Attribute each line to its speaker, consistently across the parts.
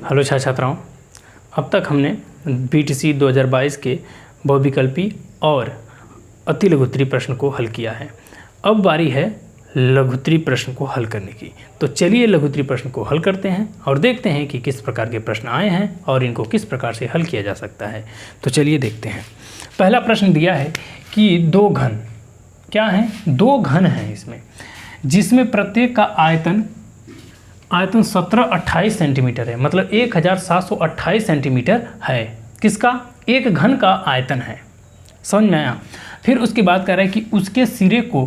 Speaker 1: Hello छात्राओं, अब तक हमने बीटीसी 2022 के बहुविकल्पी और अति लघुत्तरीय प्रश्न को हल किया है। अब बारी है लघुत्तरीय प्रश्न को हल करने की। तो चलिए लघुत्तरीय प्रश्न को हल करते हैं और देखते हैं कि किस प्रकार के प्रश्न आए हैं और इनको किस प्रकार से हल किया जा सकता है। तो चलिए देखते हैं। पहला प्रश्न दिया है कि दो घन, क्या हैं? दो घन हैं इसमें, जिसमें प्रत्येक का आयतन 1728 सेंटीमीटर है, मतलब 1728 सेंटीमीटर है। किसका? एक घन का आयतन है। समझ में आया? फिर उसकी बात कर रहा है कि उसके सिरे को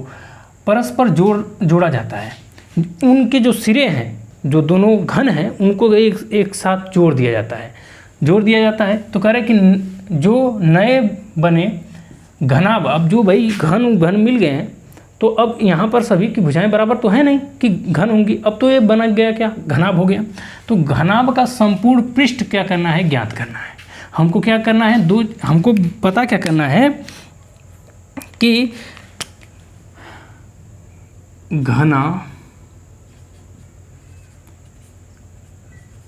Speaker 1: परस्पर जोड़ा जाता है। उनके जो सिरे हैं, जो दोनों घन हैं, उनको एक साथ जोड़ दिया जाता है। तो कह रहा है कि जो नए बने घनाभ, अब जो भाई घन मिल गए हैं, तो अब यहाँ पर सभी की भुजाएं बराबर तो है नहीं कि घन होंगी। अब तो ये बना गया क्या? घनाभ हो गया। तो घनाभ का संपूर्ण पृष्ठ क्या करना है? ज्ञात करना है। हमको क्या करना है? हमको पता क्या करना है कि घना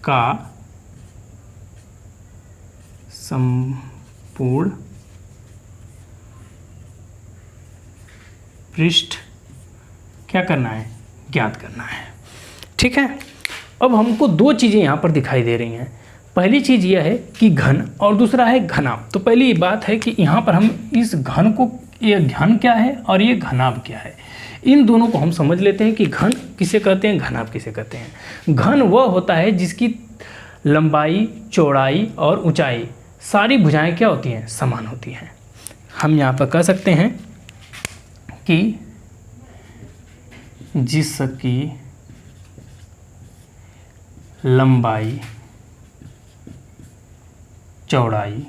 Speaker 1: का संपूर्ण पृष्ठ क्या करना है? ज्ञात करना है। ठीक है। अब हमको दो चीज़ें यहाँ पर दिखाई दे रही हैं। पहली चीज़ यह है कि घन और दूसरा है घनाभ। तो पहली बात है कि यहाँ पर हम इस घन को, ये घन क्या है और ये घनाभ क्या है, इन दोनों को हम समझ लेते हैं कि घन किसे कहते हैं, घनाभ किसे कहते हैं। घन वह होता है जिसकी लंबाई, चौड़ाई और ऊंचाई सारी भुजाएं क्या होती हैं? समान होती हैं। हम यहाँ पर कह सकते हैं कि जिसकी लंबाई, चौड़ाई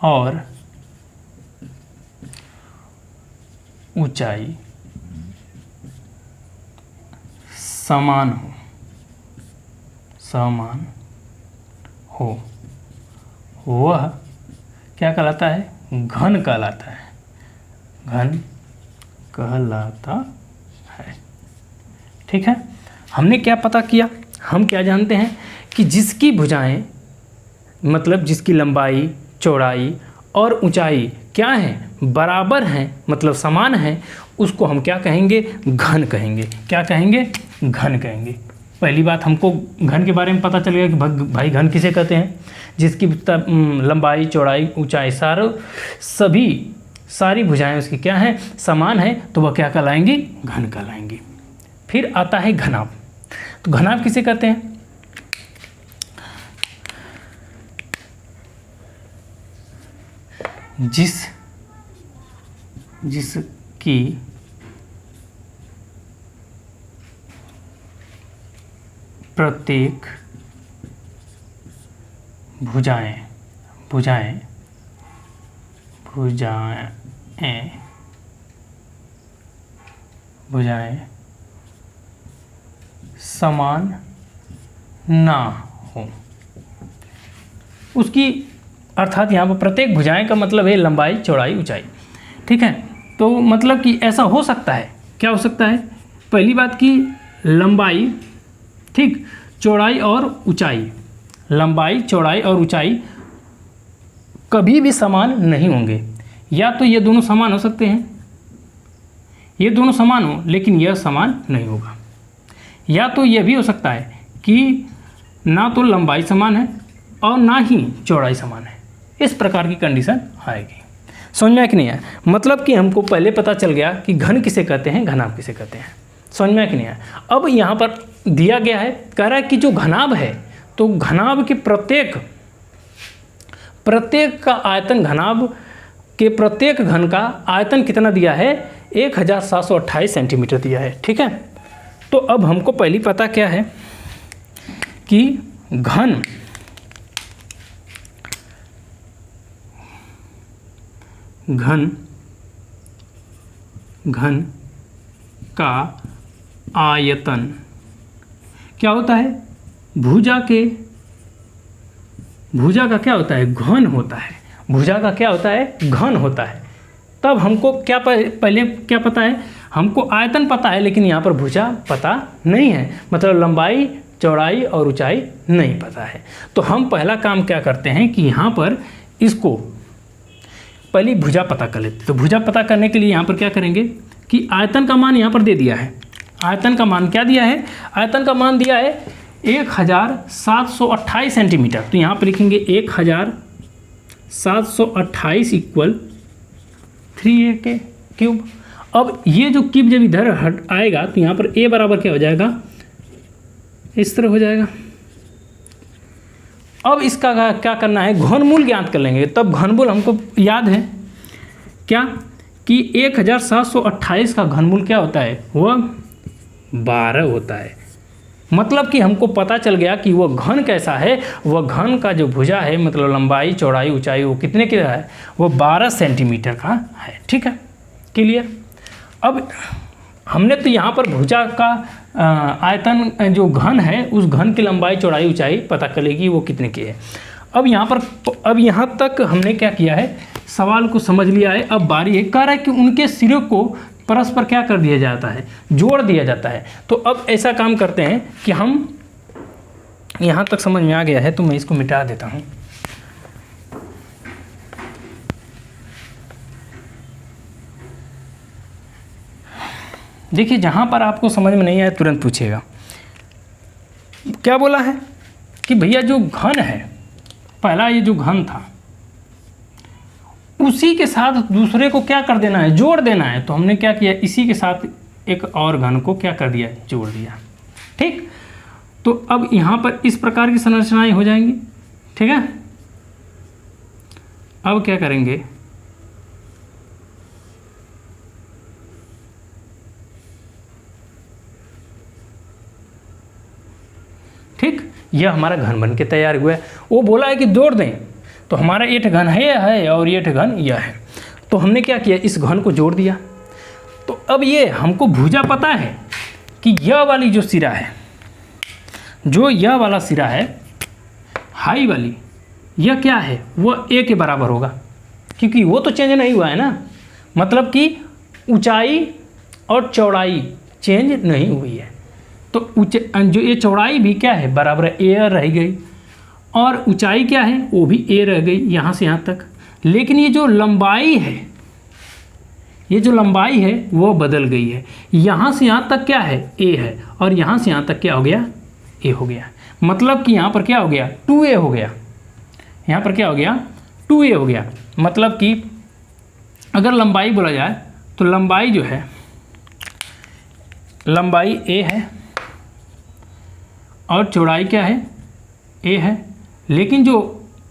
Speaker 1: और ऊंचाई समान हो, वह क्या कहलाता है? घन कहलाता है। घन कहलाता है। ठीक है। हमने क्या पता किया? हम क्या जानते हैं कि जिसकी भुजाएं, मतलब जिसकी लंबाई, चौड़ाई और ऊंचाई क्या है? बराबर हैं, मतलब समान हैं, उसको हम क्या कहेंगे? घन कहेंगे। क्या कहेंगे? घन कहेंगे। पहली बात, हमको घन के बारे में पता चल गया कि भाई घन किसे कहते हैं? जिसकी लंबाई, चौड़ाई, ऊंचाई सारी भुजाएं उसकी क्या हैं? समान है, तो वह क्या कहलाएंगी? घन कहलाएंगी। फिर आता है घनाभ। तो घनाभ किसे कहते हैं? जिसकी प्रत्येक भुजाएं समान ना हो। उसकी अर्थात यहाँ पर प्रत्येक भुजाएं का मतलब है लंबाई, चौड़ाई, ऊंचाई। ठीक है। तो मतलब कि ऐसा हो सकता है, क्या हो सकता है? पहली बात की लंबाई, ठीक, चौड़ाई और ऊंचाई, लंबाई, चौड़ाई और ऊंचाई कभी भी समान नहीं होंगे। या तो ये दोनों समान हो सकते हैं, ये दोनों समान हो, लेकिन यह समान नहीं होगा। या तो यह भी हो सकता है कि ना तो लंबाई समान है और ना ही चौड़ाई समान है। इस प्रकार की कंडीशन आएगी। समझ में आया कि नहीं आया? मतलब कि हमको पहले पता चल गया कि घन किसे कहते हैं, घनाभ किसे कहते हैं। समझ में आया कि नहीं आया? अब यहाँ पर दिया गया है, कह रहा है कि जो घनाभ है, तो घनाभ के प्रत्येक का आयतन, घनाभ के प्रत्येक घन का आयतन कितना दिया है? 1728 सेंटीमीटर दिया है। ठीक है। तो अब हमको पहली पता क्या है कि घन का आयतन क्या होता है? भुजा का क्या होता है? घन होता है। भुजा का क्या होता है? घन होता है। तब हमको क्या पहले क्या पता है? हमको आयतन पता है लेकिन यहाँ पर भुजा पता नहीं है, मतलब लंबाई चौड़ाई और ऊंचाई नहीं पता है। तो हम पहला काम क्या करते हैं कि यहाँ पर इसको पहले भुजा पता कर लेते। तो भुजा पता करने के लिए यहाँ पर क्या करेंगे कि आयतन का मान यहाँ पर दे दिया है। आयतन का मान क्या दिया है? आयतन का मान दिया है 1728 सेंटीमीटर। तो यहाँ पर लिखेंगे 1728 इक्वल 3a के क्यूब। अब ये जो क्यूब जब इधर हट आएगा तो यहाँ पर a बराबर क्या हो जाएगा? इस तरह हो जाएगा। अब इसका क्या करना है? घनमूल ज्ञात कर लेंगे। तब घनमूल हमको याद है क्या कि 1728 का घनमूल क्या होता है? वह 12 होता है। मतलब कि हमको पता चल गया कि वह घन कैसा है। वह घन का जो भुजा है, मतलब लंबाई चौड़ाई ऊंचाई, वो कितने का है? वो 12 सेंटीमीटर का है। ठीक है, क्लियर। अब हमने तो यहाँ पर भुजा का आयतन जो घन है, उस घन की लंबाई चौड़ाई ऊंचाई पता करेगी वो कितने की है। अब यहाँ तक हमने क्या किया है? सवाल को समझ लिया है। अब बारी है, कह रहा है कि उनके सिरों को परस्पर क्या कर दिया जाता है? जोड़ दिया जाता है। तो अब ऐसा काम करते हैं कि हम, यहाँ तक समझ में आ गया है तो मैं इसको मिटा देता हूँ। देखिए, जहाँ पर आपको समझ में नहीं आए तुरंत पूछिएगा। क्या बोला है कि भैया जो घन है, पहला ये जो घन था, उसी के साथ दूसरे को क्या कर देना है? जोड़ देना है। तो हमने क्या किया? इसी के साथ एक और घन को क्या कर दिया? जोड़ दिया। ठीक। तो अब यहाँ पर इस प्रकार की संरचनाएं हो जाएंगी। ठीक है। अब क्या करेंगे? ठीक, यह हमारा घन बन के तैयार हुआ है। वो बोला है कि जोड़ दें, तो हमारा ये घन है और ये घन यह है। तो हमने क्या किया? इस घन को जोड़ दिया। तो अब ये हमको भुजा पता है कि यह वाली जो सिरा है, जो यह वाला सिरा है हाई वाली, यह क्या है? वह a के बराबर होगा, क्योंकि वो तो चेंज नहीं हुआ है ना। मतलब कि ऊंचाई और चौड़ाई चेंज नहीं हुई है। तो जो ये चौड़ाई भी क्या है? बराबर a रह गई, और ऊंचाई क्या है? वो भी a रह गई यहाँ से यहाँ तक। लेकिन ये जो लंबाई है, ये जो लंबाई है वो बदल गई है। यहाँ से यहाँ तक क्या है? a है, और यहाँ से यहाँ तक क्या हो गया? a हो गया। मतलब कि यहाँ पर क्या हो गया? 2a हो गया। यहाँ पर क्या हो गया? 2a हो गया। मतलब कि अगर लंबाई बोला जाए तो लंबाई जो है, लंबाई a है और चौड़ाई क्या है? a है। लेकिन जो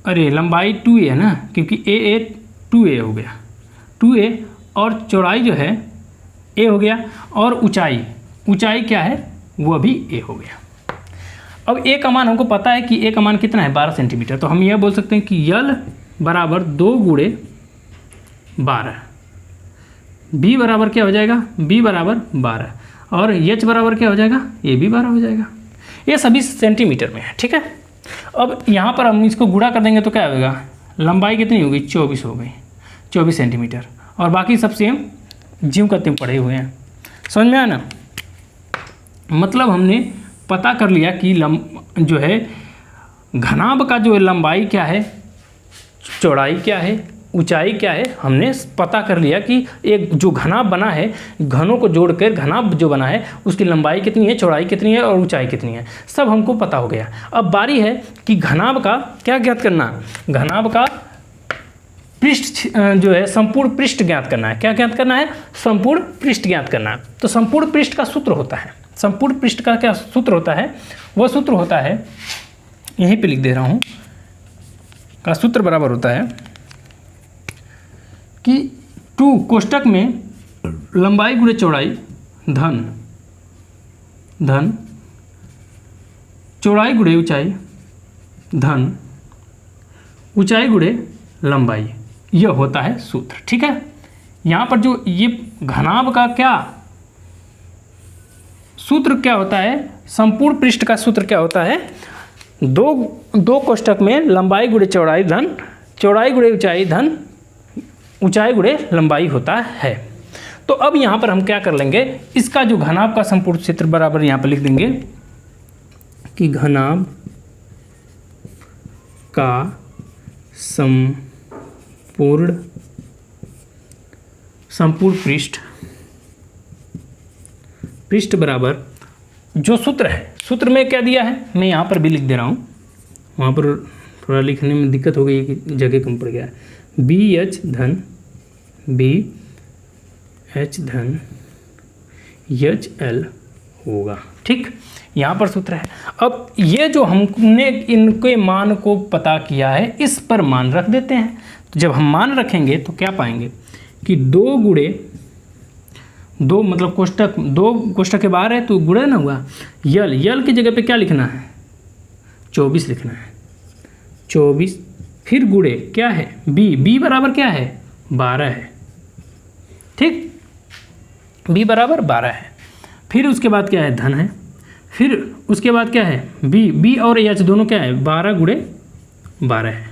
Speaker 1: लंबाई 2a है ना, क्योंकि a 2a हो गया, 2a, और चौड़ाई जो है a हो गया, और ऊंचाई क्या है? वह भी a हो गया। अब a का मान हमको पता है कि a का मान कितना है? 12 सेंटीमीटर। तो हम यह बोल सकते हैं कि l बराबर 2 गुणे 12, b बराबर क्या हो जाएगा? b बराबर 12, और h बराबर क्या हो जाएगा? ये भी 12 हो जाएगा। ये सभी सेंटीमीटर में है। ठीक है। अब यहाँ पर हम इसको गुणा कर देंगे तो क्या होगा? लंबाई कितनी होगी? 24 हो गई, 24 सेंटीमीटर, और बाकी सब सेम ज्यों का त्यों पड़े हुए हैं। समझ में आया ना? मतलब हमने पता कर लिया कि जो है घनाभ का जो लंबाई क्या है, चौड़ाई क्या है, ऊंचाई क्या है, हमने पता कर लिया कि एक जो घनाभ बना है, घनों को जोड़कर घनाभ जो बना है उसकी लंबाई कितनी है, चौड़ाई कितनी है और ऊंचाई कितनी है, सब हमको पता हो गया। अब बारी है कि घनाभ का क्या ज्ञात करना? घनाभ का पृष्ठ जो है, संपूर्ण पृष्ठ ज्ञात करना है। क्या ज्ञात करना है? संपूर्ण पृष्ठ ज्ञात करना है। तो संपूर्ण पृष्ठ का सूत्र होता है, संपूर्ण पृष्ठ का क्या सूत्र होता है? वह सूत्र होता है, यहीं पे लिख दे रहा हूँ, का सूत्र बराबर होता है कि 2 कोष्टक में लंबाई गुणे चौड़ाई धन चौड़ाई गुणे ऊंचाई धन ऊंचाई गुणे लंबाई, यह होता है सूत्र। ठीक है। यहाँ पर जो ये घनाभ का क्या सूत्र क्या होता है? संपूर्ण पृष्ठ का सूत्र क्या होता है? दो कोष्टक में लंबाई गुणे चौड़ाई धन चौड़ाई गुणे ऊंचाई धन ऊंचाई गुणे लंबाई होता है। तो तो अब यहाँ पर हम क्या कर लेंगे, इसका जो घनाभ का संपूर्ण क्षेत्र बराबर यहाँ पर लिख देंगे कि घनाभ का संपूर्ण पृष्ठ बराबर जो सूत्र है, सूत्र में क्या दिया है मैं यहाँ पर भी लिख दे रहा हूँ, वहाँ पर थोड़ा लिखने में दिक्कत हो गई कि जगह कम पड़ गया है। BH धन HL होगा, ठीक, यहाँ पर सूत्र है। अब ये जो हमने इनके मान को पता किया है, इस पर मान रख देते हैं। तो जब हम मान रखेंगे तो क्या पाएंगे कि 2 गुणे 2 मतलब कोष्टक, 2 कोष्टक के बाहर है तो गुणा ना हुआ, यल की जगह पे क्या लिखना है 24 लिखना है, 24 फिर गुणे क्या है b बराबर क्या है 12 है, ठीक, b बराबर 12 है। फिर उसके बाद क्या है धन है, फिर उसके बाद क्या है b और h दोनों क्या है 12 गुणे 12 है,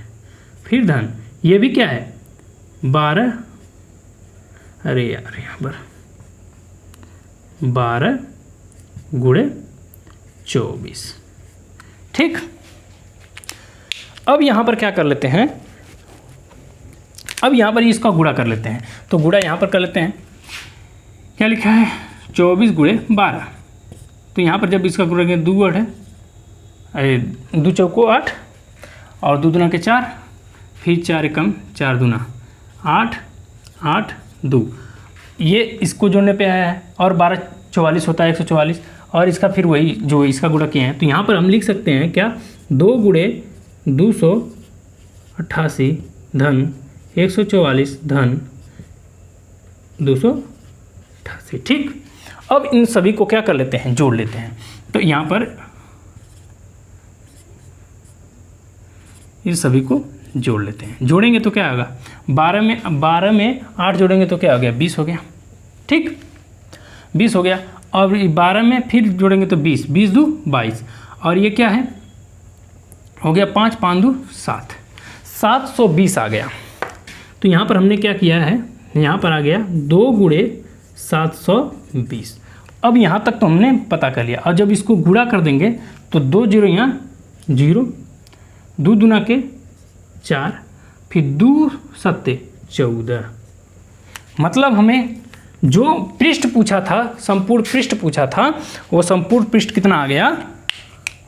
Speaker 1: फिर धन ये भी क्या है 12, अरे यार यहाँ पर 12 गुणे 24, ठीक। अब यहाँ पर क्या कर लेते हैं, अब यहाँ पर इसका गुणा कर लेते हैं। तो गुणा यहाँ पर कर लेते हैं, क्या लिखा है 24 गुणे 12। तो यहाँ पर जब इसका गुणा करेंगे 2 8 है, अरे 2 चौको 8 और 2 दूना के 4, फिर 4 एकम 4 दूना 8 8 2, ये इसको जोड़ने पे आया है और 12 44 होता है 144, और इसका फिर वही जो इसका गुणा किए हैं। तो यहाँ पर हम लिख सकते हैं क्या 2 गुणे 288 धन 144 धन 288, ठीक। अब इन सभी को क्या कर लेते हैं जोड़ लेते हैं। तो यहाँ पर इन सभी को जोड़ लेते हैं, जोड़ेंगे तो क्या होगा 12 में 8 जोड़ेंगे तो क्या हो गया 20 हो गया, ठीक, 20 हो गया। और 12 में फिर जोड़ेंगे तो 20 20 2 22, और ये क्या है हो गया 5 5 2 7, 720 आ गया। तो यहाँ पर हमने क्या किया है, यहाँ पर आ गया 2 गुणे 720। अब यहाँ तक तो हमने पता कर लिया, और जब इसको गुणा कर देंगे तो 2 0 यहाँ 0, 2 दूना के 4, फिर 2 7 14, मतलब हमें जो पृष्ठ पूछा था, संपूर्ण पृष्ठ पूछा था, वो संपूर्ण पृष्ठ कितना आ गया,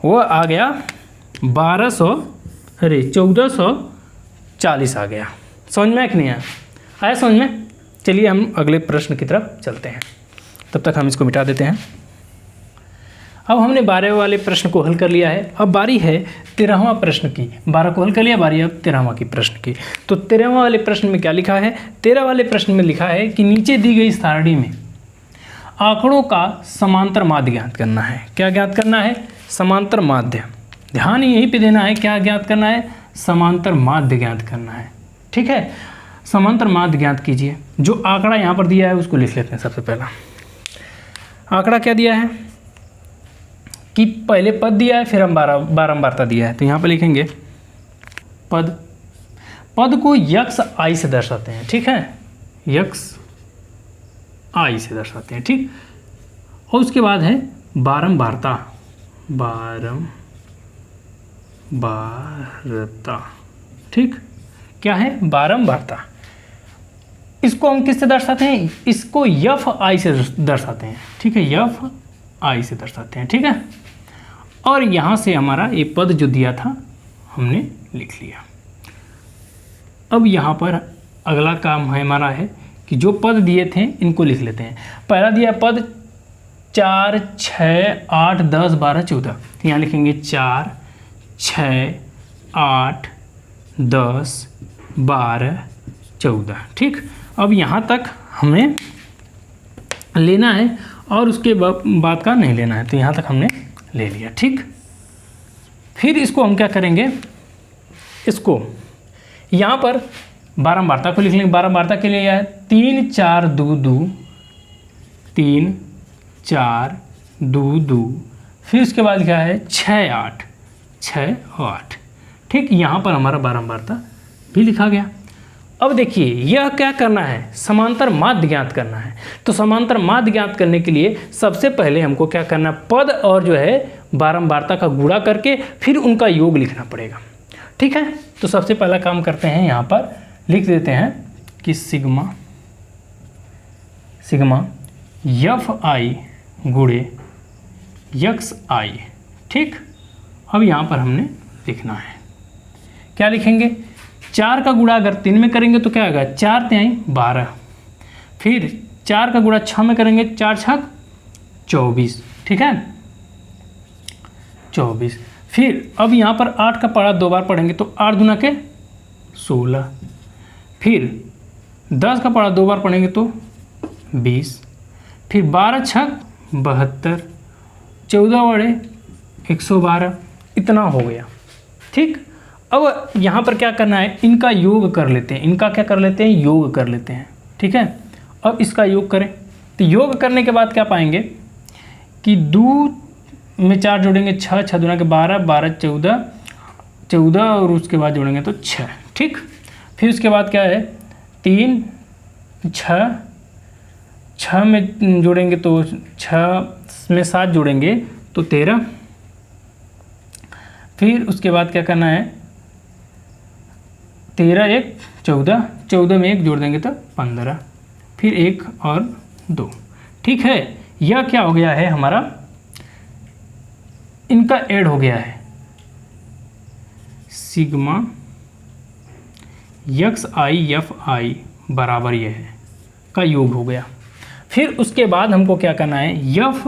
Speaker 1: वो आ गया 1440 आ गया। समझ में कि नहीं आया समझ में? चलिए हम अगले प्रश्न की तरफ चलते हैं, तब तक हम इसको मिटा देते हैं। अब हमने 12वें वाले प्रश्न को हल कर लिया है, अब बारी है 13वां प्रश्न की। 12 को हल कर लिया, बारी अब 13वां की प्रश्न की। तो 13वां वाले प्रश्न में क्या लिखा है, 13 वाले प्रश्न में लिखा है कि नीचे दी गई सारणी में आंकड़ों का समांतर माध्य ज्ञात करना है। क्या ज्ञात करना है, समांतर माध्य। ध्यान यहीं पे देना है, क्या ज्ञात करना है, समांतर माध्य ज्ञात करना है, ठीक है। समांतर माध्य ज्ञात कीजिए। जो आंकड़ा यहाँ पर दिया है उसको लिख लेते हैं। सबसे पहला आंकड़ा क्या दिया है कि पहले पद दिया है, फिर हम बारंबारता दिया है। तो यहाँ पर लिखेंगे पद को यक्स आई से दर्शाते हैं, ठीक है, यक्स आई से दर्शाते हैं, ठीक। और उसके बाद है बारंबारता, ठीक, क्या है बारंबारता। इसको हम किससे दर्शाते हैं, इसको यफ आई से दर्शाते हैं, ठीक है, यफ आई से दर्शाते हैं, ठीक है। और यहाँ से हमारा ये पद जो दिया था हमने लिख लिया। अब यहाँ पर अगला काम है हमारा है कि जो पद दिए थे इनको लिख लेते हैं। पहला दिया पद 4 6 8 10 12 14, यहाँ लिखेंगे 4 6 8 10 12 14, ठीक। अब यहाँ तक हमें लेना है और उसके बाद का नहीं लेना है, तो यहाँ तक हमने ले लिया, ठीक। फिर इसको हम क्या करेंगे, इसको यहाँ पर बारंबारता को लिख लेंगे। बारंबारता के लिए यह है 3 4 2 2, 3 4 2 2, फिर उसके बाद क्या है 6 8 6 8, ठीक। यहाँ पर हमारा बारंबारता भी लिखा गया। अब देखिए यह क्या करना है, समांतर माध्य ज्ञात करना है। तो समांतर माध्य ज्ञात करने के लिए सबसे पहले हमको क्या करना है, पद और जो है बारंबारता का गुणा करके फिर उनका योग लिखना पड़ेगा। ठीक है, तो सबसे पहला काम करते हैं, यहाँ पर लिख देते हैं कि सिग्मा एफ आई गुणे यक्स आई। ठीक, अब यहाँ पर हमने लिखना है, क्या लिखेंगे, 4 का गुणा अगर 3 में करेंगे तो क्या होगा, 4 तिहाई 12, फिर 4 का गुणा 6 में करेंगे, 4 छक 24। ठीक है, 24। फिर अब यहाँ पर 8 का पढ़ा 2 बार पढ़ेंगे तो 8 दूना के 16, फिर 10 का पढ़ा 2 बार पढ़ेंगे तो 20, फिर 12 छक 72, 14 बड़े 112, इतना हो गया। ठीक, अब यहाँ पर क्या करना है, इनका योग कर लेते हैं, इनका क्या कर लेते हैं, योग कर लेते हैं। ठीक है, अब इसका योग करें तो योग करने के बाद क्या पाएंगे कि 2 में 4 जोड़ेंगे 6, 6 दूना के 12, 12 14 और उसके बाद जोड़ेंगे तो 6। ठीक, फिर उसके बाद क्या है, 3 6 में जोड़ेंगे तो 6 में 7 जोड़ेंगे तो 13, फिर उसके बाद क्या करना है, 13 1 14, 14 में 1 जोड़ देंगे तो 15, फिर 1 और 2। ठीक है, यह क्या हो गया है हमारा, इनका ऐड हो गया है, sigma x I F I बराबर यह है का योग हो गया। फिर उसके बाद हमको क्या करना है, एफ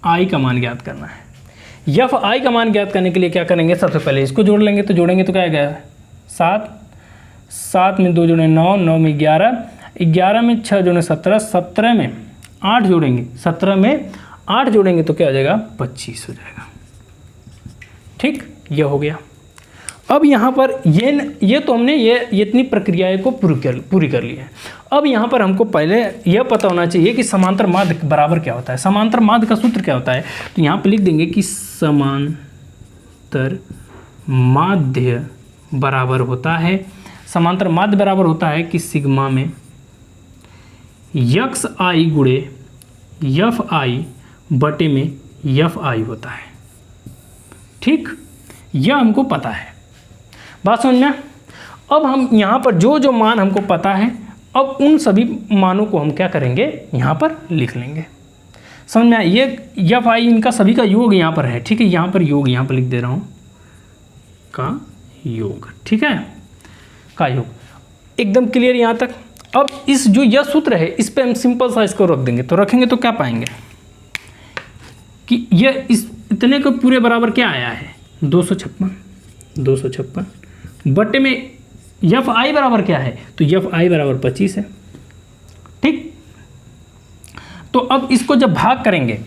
Speaker 1: आई का मान ज्ञात करना है। एफ आई का मान ज्ञात करने के लिए क्या करेंगे, सबसे पहले इसको जोड़ लेंगे, तो जोड़ेंगे तो क्या आएगा, 7, 7 में 2 जोड़े 9, 9 में 11, 11 में 6 जोड़े 17, 17 में 8 जोड़ेंगे, 17 में 8 जोड़ेंगे तो क्या हो जाएगा, 25 हो जाएगा। ठीक, यह हो गया। अब यहाँ पर ये तो हमने ये इतनी प्रक्रियाएं को पूरी कर ली है। अब यहाँ पर हमको पहले यह पता होना चाहिए कि समांतर माध्य बराबर क्या होता है। समांतर माध्य का सूत्र क्या होता है, तो यहाँ पे लिख देंगे कि समांतर माध्य बराबर होता है, समांतर माध्य बराबर होता है कि सिग्मा में यक्स आई गुणे एफ आई बटे में एफ आई होता है। ठीक, यह हमको पता है, बात समझ में। अब हम यहाँ पर जो जो मान हमको पता है, अब उन सभी मानों को हम क्या करेंगे, यहाँ पर लिख लेंगे। समझ में, ये एफ आई इनका सभी का योग यहाँ पर है। ठीक है, यहाँ पर योग यहाँ पर लिख दे रहा हूँ, का योग। ठीक है, का योग, एकदम क्लियर यहाँ तक। अब इस जो यह सूत्र है इस पे हम सिंपल सा इसको रख देंगे, तो रखेंगे तो क्या पाएंगे कि यह इस इतने को पूरे बराबर क्या आया है, 256 बटे में एफ आई बराबर क्या है, तो एफ आई बराबर 25 है। ठीक, तो अब इसको जब भाग करेंगे,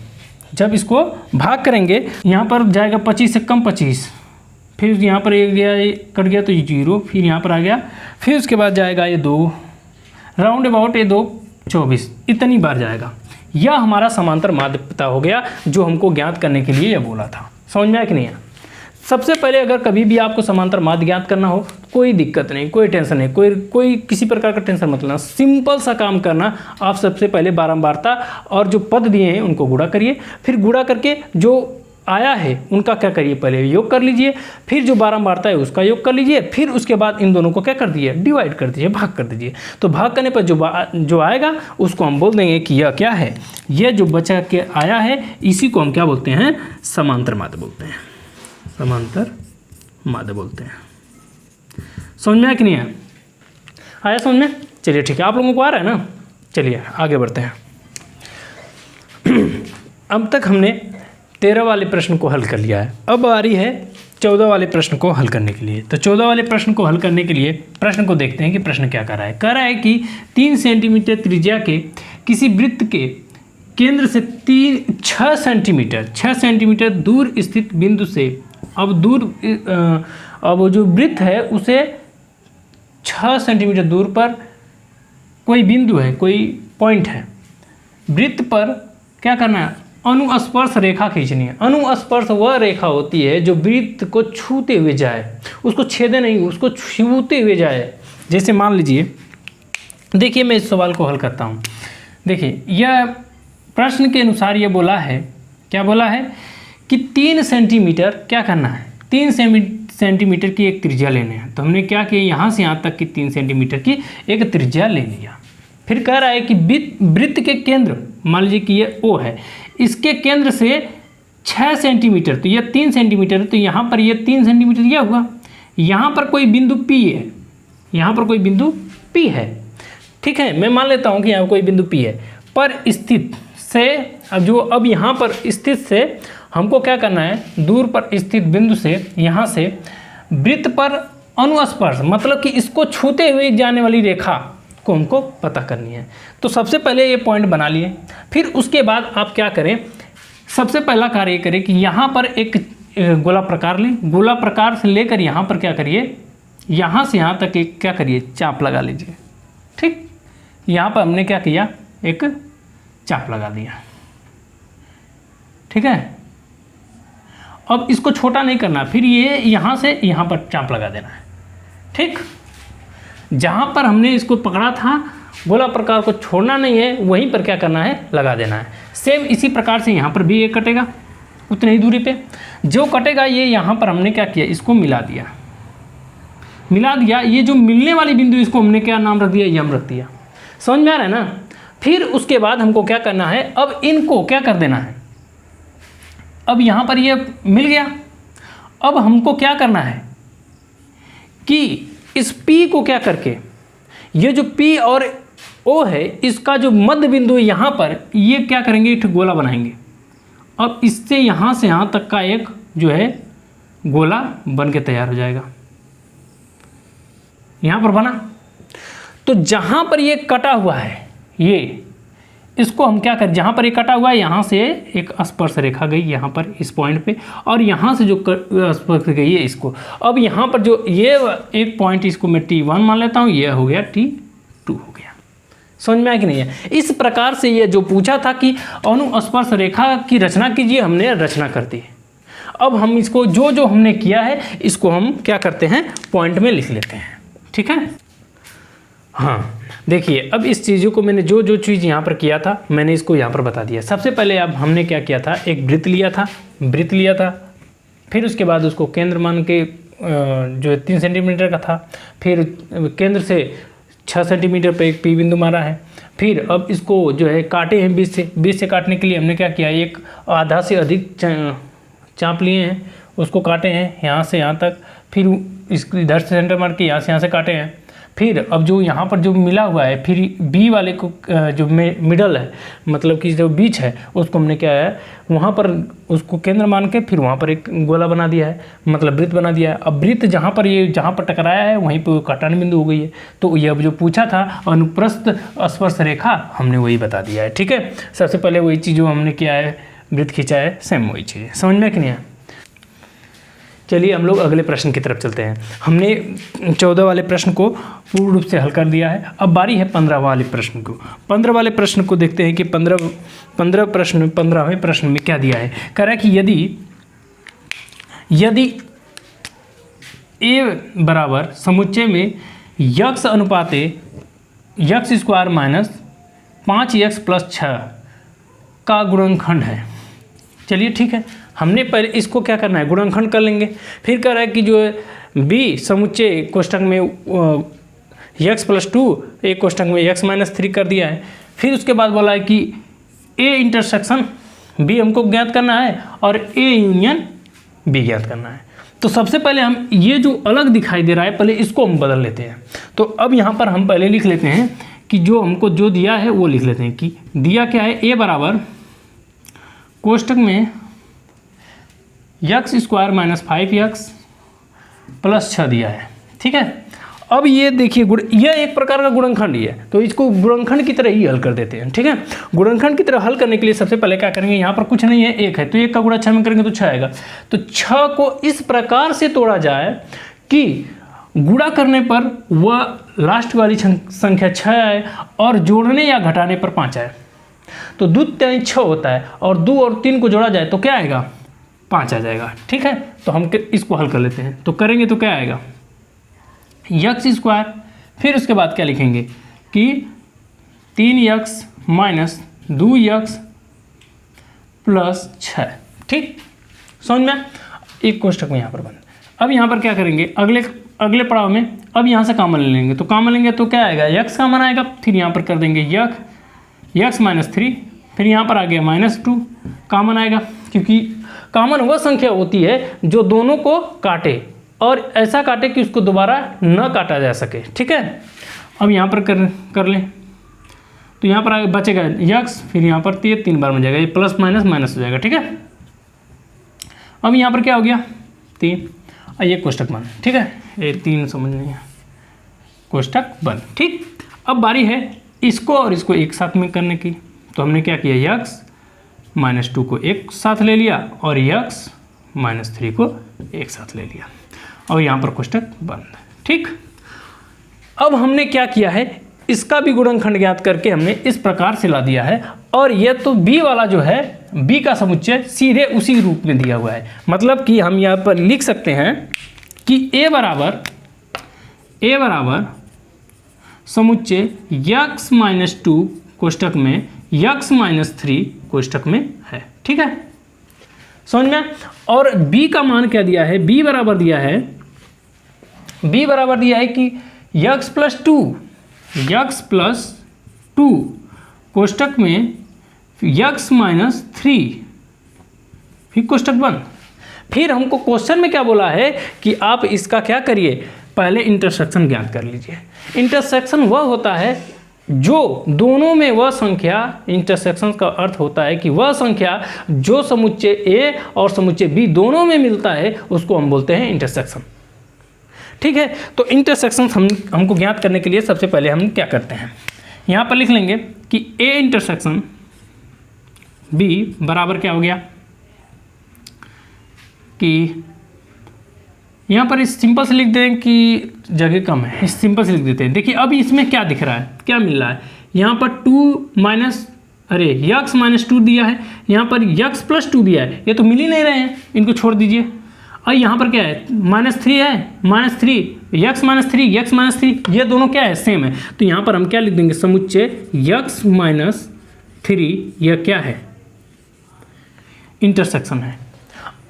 Speaker 1: यहाँ पर जाएगा 25 से कम 25, फिर यहाँ पर एक गया, कट गया तो 0, फिर यहाँ पर आ गया, फिर उसके बाद जाएगा ये 2, राउंड अबाउट ये 2 24, इतनी बार जाएगा। यह हमारा समांतर माध्य पता हो गया, जो हमको ज्ञात करने के लिए यह बोला था। समझ में आया कि नहीं है। सबसे पहले अगर कभी भी आपको समांतर माध्य ज्ञात करना हो, कोई दिक्कत नहीं, कोई टेंशन नहीं, कोई किसी प्रकार का टेंशन मत लेना, सिंपल सा काम करना। आप सबसे पहले बारंबारता और जो पद दिए हैं उनको गुणा करिए, फिर गुणा करके जो आया है उनका क्या करिए, पहले योग कर लीजिए, फिर जो बारंबारता है उसका योग कर लीजिए, फिर उसके बाद इन दोनों को क्या कर दीजिए, डिवाइड कर दीजिए, भाग कर दीजिए। तो भाग करने पर जो आएगा उसको हम बोल देंगे कि यह क्या है, यह जो बचा के आया है इसी को हम क्या बोलते हैं, समांतर माध्य बोलते हैं, समांतर माध्य बोलते हैं। समझ में आया कि नहीं आया, आया समझ में। चलिए ठीक है, आप लोगों को आ रहा है ना, चलिए आगे बढ़ते हैं। अब तक हमने 13 वाले प्रश्न को हल कर लिया है, अब बारी है 14 वाले प्रश्न को हल करने के लिए। तो 14 वाले प्रश्न को हल करने के लिए प्रश्न को देखते हैं कि प्रश्न क्या कर रहा है। कह रहा है कि 3 सेंटीमीटर त्रिज्या के किसी वृत्त के केंद्र से 6 सेंटीमीटर दूर स्थित बिंदु से, अब जो वृत्त है उसे 6 सेंटीमीटर दूर पर कोई बिंदु है, कोई पॉइंट है, वृत्त पर क्या करना है, अनुस्पर्श रेखा खींचनी है। अनुस्पर्श वह रेखा होती है जो वृत्त को छूते हुए जाए, उसको छेदे नहीं, उसको छूते हुए जाए। जैसे मान लीजिए देखिए मैं इस सवाल को हल करता हूँ। देखिए यह प्रश्न के अनुसार ये बोला है, क्या बोला है कि 3 सेंटीमीटर क्या करना है, 3 सेंटीमीटर की एक त्रिज्या लेने हैं। तो हमने क्या किया, यहाँ से यहाँ तक की 3 सेंटीमीटर की एक त्रिज्या ले लिया। फिर कह रहा है कि वृत्त के केंद्र, मान लीजिए कि ये O है, इसके केंद्र से 6 सेंटीमीटर, तो ये 3 सेंटीमीटर है, तो यहाँ पर ये 3 सेंटीमीटर यह हुआ। यहाँ पर कोई बिंदु P है, यहाँ पर कोई बिंदु P है, ठीक है, मैं मान लेता हूँ कि यहाँ कोई बिंदु P है, पर स्थित से अब यहाँ पर स्थित से हमको क्या करना है, दूर पर स्थित बिंदु से यहाँ से वृत्त पर अनुस्पर्श, मतलब कि इसको छूते हुए जाने वाली रेखा को हमको पता करनी है। तो सबसे पहले ये पॉइंट बना लिए, फिर उसके बाद आप क्या करें, सबसे पहला कार्य ये करें कि यहाँ पर एक गोला प्रकार लें, गोला प्रकार से लेकर यहाँ पर क्या करिए, यहाँ से यहाँ तक एक क्या करिए, चाप लगा लीजिए। ठीक, यहाँ पर हमने क्या किया, एक चाप लगा दिया। ठीक है, अब इसको छोटा नहीं करना, फिर ये यहाँ से यहाँ पर चाप लगा देना है। ठीक, जहाँ पर हमने इसको पकड़ा था गोला प्रकार को छोड़ना नहीं है, वहीं पर क्या करना है, लगा देना है। सेम इसी प्रकार से यहाँ पर भी ये कटेगा उतनी ही दूरी पे, जो कटेगा ये यहाँ पर हमने क्या किया, इसको मिला दिया, मिला दिया। ये जो मिलने वाली बिंदु, इसको हमने क्या नाम रख दिया, यम रख दिया। समझ में आ रहा है ना। फिर उसके बाद हमको क्या करना है, अब इनको क्या कर देना है, अब यहाँ पर ये मिल गया। अब हमको क्या करना है कि इस P को क्या करके, ये जो P और O है, इसका जो मध्य बिंदु है यहाँ पर, ये क्या करेंगे, एक गोला बनाएंगे। अब इससे यहाँ से यहाँ तक का एक जो है गोला बन के तैयार हो जाएगा। यहाँ पर बना, तो जहाँ पर ये कटा हुआ है, ये इसको हम क्या करें, जहाँ पर ये कटा हुआ है यहाँ से एक स्पर्श रेखा गई यहाँ पर इस पॉइंट पे, और यहाँ से जो स्पर्श गई है इसको, अब यहाँ पर जो ये एक पॉइंट, इसको मैं T1 मान लेता हूँ, ये हो गया T2 हो गया। समझ में आया कि नहीं है। इस प्रकार से ये जो पूछा था कि अनुस्पर्श रेखा की रचना कीजिए, हमने रचना कर दी। अब हम इसको जो जो हमने किया है, इसको हम क्या करते हैं, पॉइंट में लिख लेते हैं। ठीक है, हाँ देखिए, अब इस चीज़ों को मैंने जो जो चीज़ यहाँ पर किया था, मैंने इसको यहाँ पर बता दिया। सबसे पहले अब हमने क्या किया था, एक वृत्त लिया था, फिर उसके बाद उसको केंद्र मान के जो है 3 सेंटीमीटर का था, फिर केंद्र से 6 सेंटीमीटर पे एक P बिंदु मारा है। फिर अब इसको जो है काटे हैं बीच से काटने के लिए हमने क्या किया, एक आधा से अधिक चाप लिए हैं, उसको काटे हैं यहाँ से यहाँ तक, फिर इसको इधर से सेंटर मार के यहाँ से काटे हैं। फिर अब जो यहाँ पर जो मिला हुआ है, फिर B वाले को जो मिडल है, मतलब कि जो बीच है, उसको हमने क्या है, वहाँ पर उसको केंद्र मान के फिर वहाँ पर एक गोला बना दिया है, मतलब वृत्त बना दिया है। अब वृत्त जहाँ पर टकराया है, वहीं पर काटन बिंदु हो गई है। तो ये अब जो पूछा था अनुप्रस्थ स्पर्श रेखा, हमने वही बता दिया है। ठीक है, सबसे पहले वही चीज़ जो हमने किया है, वृत्त खींचा है, सेम वही चीज़ है। समझ में कि नहीं है। चलिए हम लोग अगले प्रश्न की तरफ चलते हैं। हमने 14 वाले प्रश्न को पूर्ण रूप से हल कर दिया है। अब बारी है 15 वाले प्रश्न को। 15 वाले प्रश्न को देखते हैं कि 15वें प्रश्न में क्या दिया है। कह रहा है कि यदि a बराबर समुच्चय में यक्स अनुपाते यक्स स्क्वायर माइनस 5x + 6 का गुणनखंड है। चलिए ठीक है, हमने पहले इसको क्या करना है, गुणनखंड कर लेंगे। फिर कह रहा है कि जो है b समुच्चय कोष्ठक में x + 2, एक कोष्ठक में x - 3 कर दिया है। फिर उसके बाद बोला है कि a इंटरसेक्शन b हमको ज्ञात करना है और a यूनियन b ज्ञात करना है। तो सबसे पहले हम ये जो अलग दिखाई दे रहा है, पहले इसको हम बदल लेते हैं। तो अब यहाँ पर हम पहले लिख लेते हैं कि जो हमको जो दिया है वो लिख लेते हैं कि दिया क्या है, a बराबर कोष्ठक में x² - 5x + 6 दिया है। ठीक है, अब ये देखिए यह एक प्रकार का गुणनखंड ही है, तो इसको गुणनखंड की तरह ही हल कर देते हैं। ठीक है, गुणनखंड की तरह हल करने के लिए सबसे पहले क्या करेंगे, यहाँ पर कुछ नहीं है, 1 है, तो 1 का गुणा 6 में करेंगे तो 6 आएगा। तो 6 को इस प्रकार से तोड़ा जाए कि गुणा करने पर वह लास्ट वाली संख्या 6 आए और जोड़ने या घटाने पर 5 आए। तो 2 × 6 होता है, और 2 और 3 को जोड़ा जाए तो क्या आएगा, 5 आ जाएगा। ठीक है, तो हम इसको हल कर लेते हैं। तो करेंगे तो क्या आएगा, x², फिर उसके बाद क्या लिखेंगे कि 3x माइनस 2x प्लस 6। ठीक, समझ में? एक कोष्टक में यहाँ पर बंद। अब यहाँ पर क्या करेंगे, अगले पड़ाव में अब यहाँ से कॉमन ले लेंगे, तो कॉमन लेंगे तो क्या आएगा, x कॉमन आएगा, फिर यहाँ पर कर देंगे x माइनस 3, फिर यहाँ पर आ गया -2 कॉमन आएगा, क्योंकि कॉमन वह संख्या होती है जो दोनों को काटे और ऐसा काटे कि उसको दोबारा न काटा जा सके। ठीक है, अब यहाँ पर कर लें तो यहाँ पर आगे बचेगा x, फिर यहाँ पर 3 बार में जाएगा, ये प्लस माइनस माइनस हो जाएगा। ठीक है, अब यहाँ पर क्या हो गया 3, ये कोष्टक बंद। ठीक है, ये 3 समझ नहीं है, कोष्टक बंद। ठीक, अब बारी है इसको और इसको एक साथ में करने की, तो हमने क्या किया, x माइनस 2 को एक साथ ले लिया और x माइनस 3 को एक साथ ले लिया और यहाँ पर कोष्टक बंद। ठीक, अब हमने क्या किया है, इसका भी गुणनखंड ज्ञात करके हमने इस प्रकार से ला दिया है, और ये तो b वाला जो है, b का समुच्चय सीधे उसी रूप में दिया हुआ है। मतलब कि हम यहाँ पर लिख सकते हैं कि a बराबर समुच्चय x माइनस 2 कोष्टक में x माइनस 3 कोष्टक में है। ठीक है, समझ में? और b का मान क्या दिया है, b बराबर दिया है कि x प्लस 2 कोष्टक में x माइनस 3, फिर कोष्टक बंद। फिर हमको क्वेश्चन में क्या बोला है कि आप इसका क्या करिए, पहले इंटरसेक्शन ज्ञात कर लीजिए। इंटरसेक्शन वह होता है जो दोनों में वह संख्या, इंटरसेक्शन का अर्थ होता है कि वह संख्या जो समुच्चय a और समुच्चय b दोनों में मिलता है उसको हम बोलते हैं इंटरसेक्शन। ठीक है, तो इंटरसेक्शन हमको ज्ञात करने के लिए सबसे पहले हम क्या करते हैं, यहाँ पर लिख लेंगे कि a इंटरसेक्शन b बराबर क्या हो गया, कि यहाँ पर इस सिंपल से लिख दें कि जगह कम है, इस सिंपल से लिख देते हैं। देखिए अब इसमें क्या दिख रहा है, क्या मिल रहा है, यहाँ पर x माइनस 2 दिया है, यहाँ पर x प्लस 2 दिया है, ये तो मिल ही नहीं रहे हैं, इनको छोड़ दीजिए। और यहाँ पर क्या है, -3 है, -3 x माइनस 3 ये दोनों क्या है, सेम है, तो यहाँ पर हम क्या लिख देंगे, समुच्चय x माइनस 3 यह क्या है, इंटरसेक्शन है।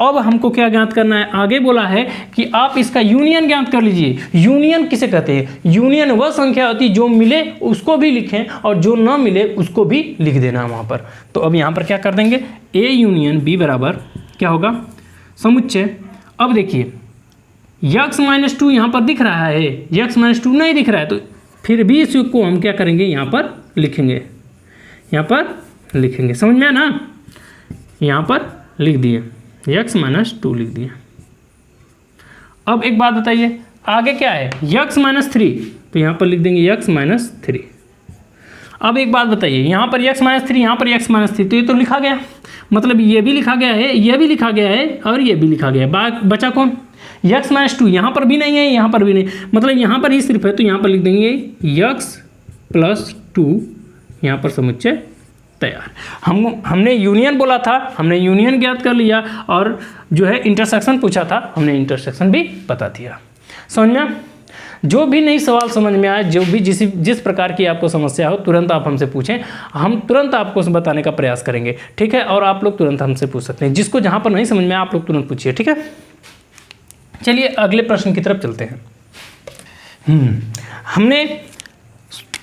Speaker 1: अब हमको क्या ज्ञात करना है, आगे बोला है कि आप इसका यूनियन ज्ञात कर लीजिए। यूनियन किसे कहते हैं, यूनियन वह संख्या होती है जो मिले उसको भी लिखें और जो न मिले उसको भी लिख देना वहाँ पर। तो अब यहाँ पर क्या कर देंगे, a यूनियन b बराबर क्या होगा, समुच्चय। अब देखिए x माइनस 2 यहाँ पर दिख रहा है, x माइनस 2 नहीं दिख रहा है, तो फिर भी इसको हम क्या करेंगे, यहाँ पर लिखेंगे, समझ में आया ना, यहाँ पर लिख दिए x माइनस 2 लिख दिया। अब एक बात बताइए, आगे क्या है, x माइनस 3, तो यहाँ पर लिख देंगे x माइनस 3। अब एक बात बताइए, यहाँ पर x माइनस 3, यहाँ पर x माइनस 3, तो ये तो लिखा गया, मतलब ये भी लिखा गया है, ये भी लिखा गया है और ये भी लिखा गया है। बचा कौन, x माइनस 2, यहाँ पर भी नहीं है, यहाँ पर भी नहीं, मतलब यहाँ पर ही सिर्फ है, तो यहाँ पर लिख देंगे x प्लस 2, यहाँ पर समुच्चय तैयार। हमने यूनियन बोला था, हमने यूनियन ज्ञात कर लिया, और जो है इंटरसेक्शन पूछा था, हमने इंटरसेक्शन भी बता दिया। समझ में? जो भी नई सवाल समझ में आए, जो भी जिस प्रकार की आपको समस्या हो, तुरंत आप हमसे पूछें, हम तुरंत आपको बताने का प्रयास करेंगे। ठीक है, और आप लोग तुरंत हमसे पूछ सकते हैं, जिसको जहाँ पर नहीं समझ में आप लोग तुरंत पूछिए। ठीक है, चलिए अगले प्रश्न की तरफ चलते हैं। हमने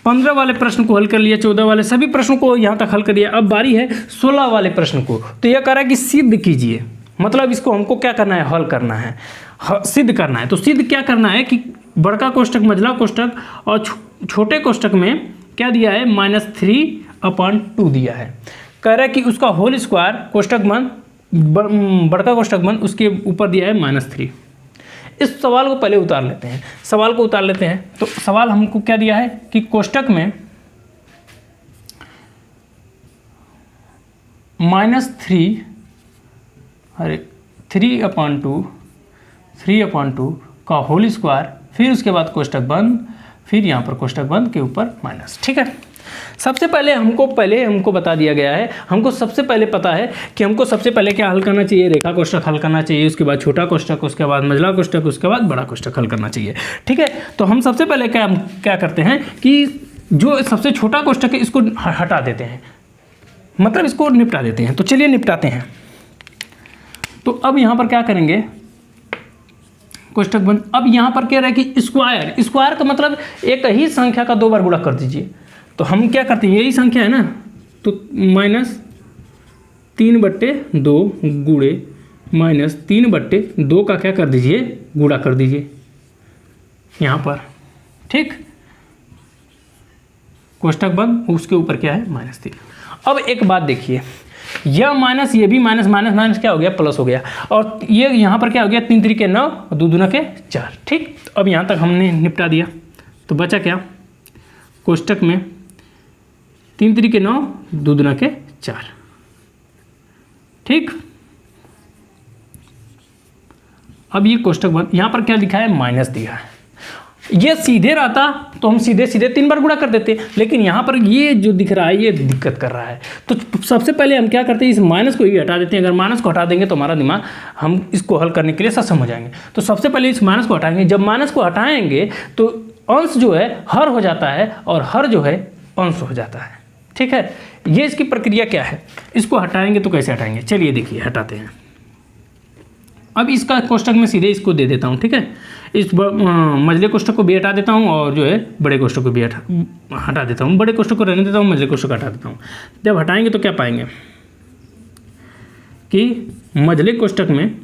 Speaker 1: 15 वाले प्रश्न को हल कर लिया, 14 वाले सभी प्रश्नों को यहाँ तक हल कर दिया। अब बारी है 16 वाले प्रश्न को। तो यह कह रहा है कि सिद्ध कीजिए, मतलब इसको हमको क्या करना है, हल करना है, सिद्ध करना है। तो सिद्ध क्या करना है कि बड़का कोष्टक, मझला कोष्टक और छोटे कोष्टक में क्या दिया है, -3/2 दिया है। कह रहा है कि उसका होल स्क्वायर कोष्टक बंद, बड़का कोष्टक बंद, उसके ऊपर दिया है -3। इस सवाल को पहले उतार लेते हैं, तो सवाल हमको क्या दिया है कि कोष्टक में -3/2 का होल स्क्वायर, फिर उसके बाद कोष्टक बंद, फिर यहाँ पर कोष्टक बंद के ऊपर माइनस। ठीक है, सबसे पहले हमको बता दिया गया है, हमको सबसे पहले पता है कि हमको सबसे पहले क्या हल करना चाहिए, रेखा कोष्टक हल करना चाहिए, उसके बाद छोटा कोष्टक, उसके बाद मझला कोष्टक, उसके बाद बड़ा कोष्टक हल करना चाहिए। ठीक है, तो हम सबसे पहले क्या करते हैं कि जो सबसे छोटा कोष्ठक है इसको हटा देते हैं, मतलब इसको निपटा देते हैं। तो चलिए निपटाते हैं। तो अब यहाँ पर क्या करेंगे, कोष्ठक बंद। अब यहाँ पर क्या रहा है कि स्क्वायर, स्क्वायर का मतलब एक ही संख्या का 2 बार गुणा कर दीजिए। तो हम क्या करते हैं, यही संख्या है ना, तो -3/2 गुणे -3/2 का क्या कर दीजिए, गुणा कर दीजिए यहाँ पर, ठीक। कोष्ठक बंद, उसके ऊपर क्या है -3। अब एक बात देखिए, यह माइनस, ये भी माइनस माइनस माइनस क्या हो गया, प्लस हो गया। और ये यहाँ पर क्या हो गया, 3 3 के 9 और 2 2 के 4, ठीक। तो अब यहाँ तक हमने निपटा दिया। तो बचा क्या, कोष्ठक में 3 3 के 9 2 2 के 4, ठीक। अब ये कोष्ठक बंद, यहाँ पर क्या लिखा है, माइनस दिया है। ये सीधे रहता तो हम सीधे सीधे 3 बार गुणा कर देते, लेकिन यहाँ पर ये जो दिख रहा है ये दिक्कत कर रहा है। तो सबसे पहले हम क्या करते हैं, इस माइनस को ही हटा देते हैं। अगर माइनस को हटा देंगे तो हमारा दिमाग, हम इसको हल करने के लिए सक्षम हो जाएंगे। तो सबसे पहले इस माइनस को हटाएंगे। जब माइनस को हटाएंगे तो अंश जो है हर हो जाता है और हर जो है अंश हो जाता है, ठीक है। ये इसकी प्रक्रिया क्या है, इसको हटाएंगे तो कैसे हटाएंगे, चलिए देखिए हटाते हैं। अब इसका कोष्ठक में सीधे इसको दे देता हूँ, ठीक है। इस मझले कोष्ठक को भी हटा देता हूँ और जो है बड़े कोष्ठक को भी हटा देता हूँ। बड़े कोष्ठक को रहने देता हूँ, मझले कोष्ठक हटा देता हूँ। जब हटाएंगे तो क्या पाएंगे कि मझले कोष्ठक में